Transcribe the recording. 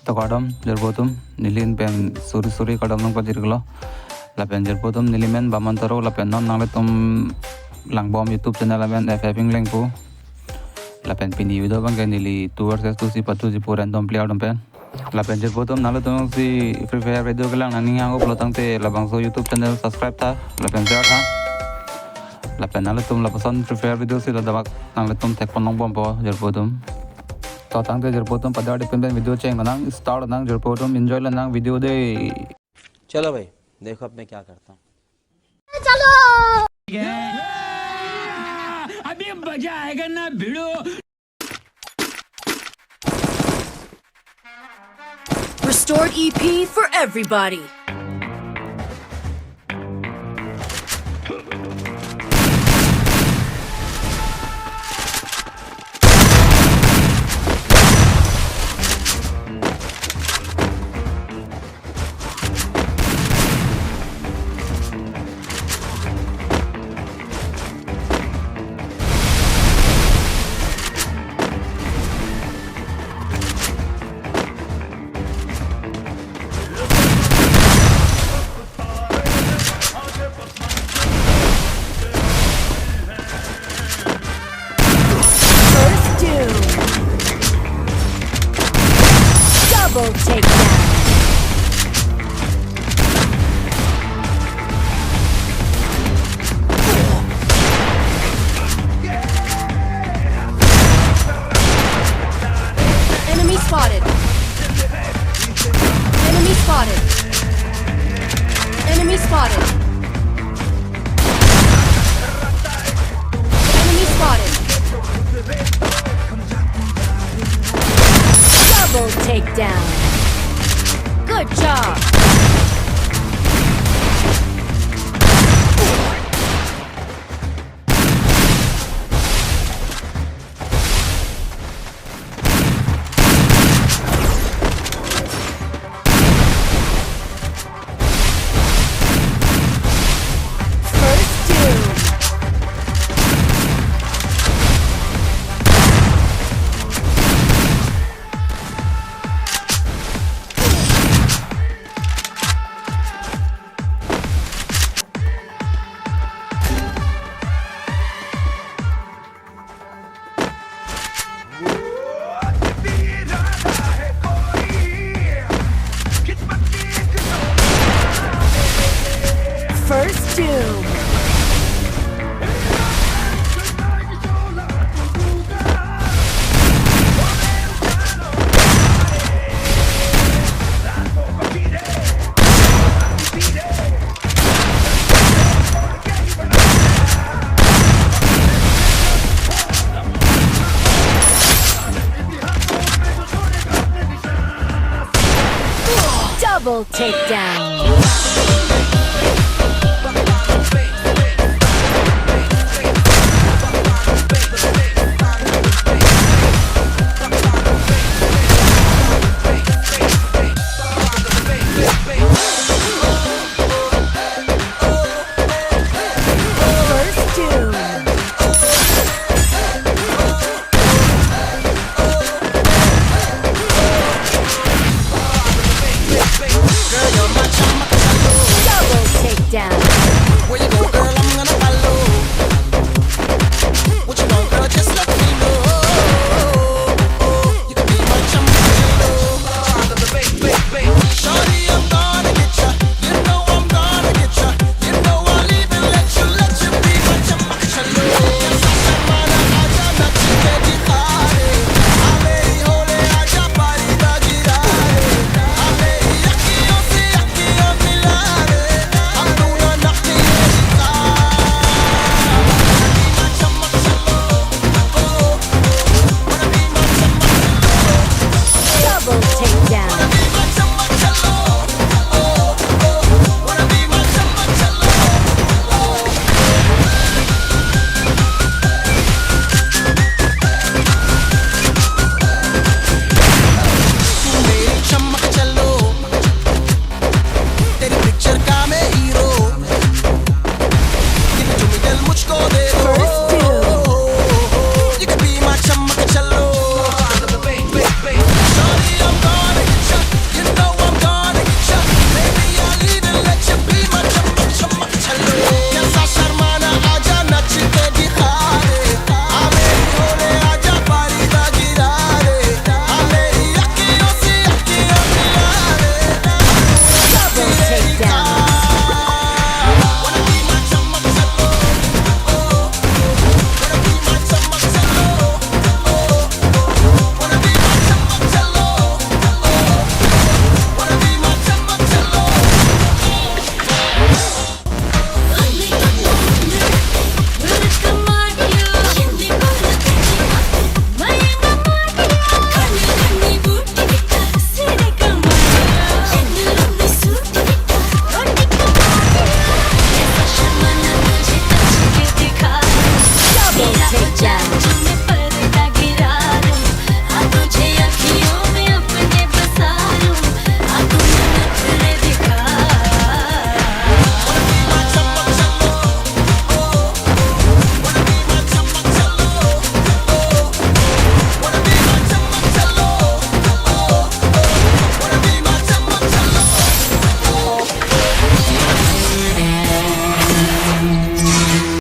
to kadam jerbotum nilin pen suri kadam nang pajirglo lapen jerbotum nilimen bamantaro lapen non nang letum langbom YouTube channel lamen FFing lengpu lapen pini video bang nili 2 versus 2 si patu si random play out pen lapen jerbotum nalo tung si Free Fire video kelang nani anggo pelotang te labang so YouTube channel subscribe ta lapen share ta lapen nalo tum lapasan Free Fire video si ladawak nang letum tek ponong bom po jerbotum to tang te jerbotum pada pen video cheng nang start nang jerbotum enjoy la nang video de चलो भाई देखो अब मैं क्या करता हूँ चलो अभी मजा आएगा ना भिड़ो Restored EP for everybody. Double takedown. Enemy spotted. Enemy spotted. Enemy spotted. Enemy spotted. Double takedown. Good job. First doom. First doom. Double takedown.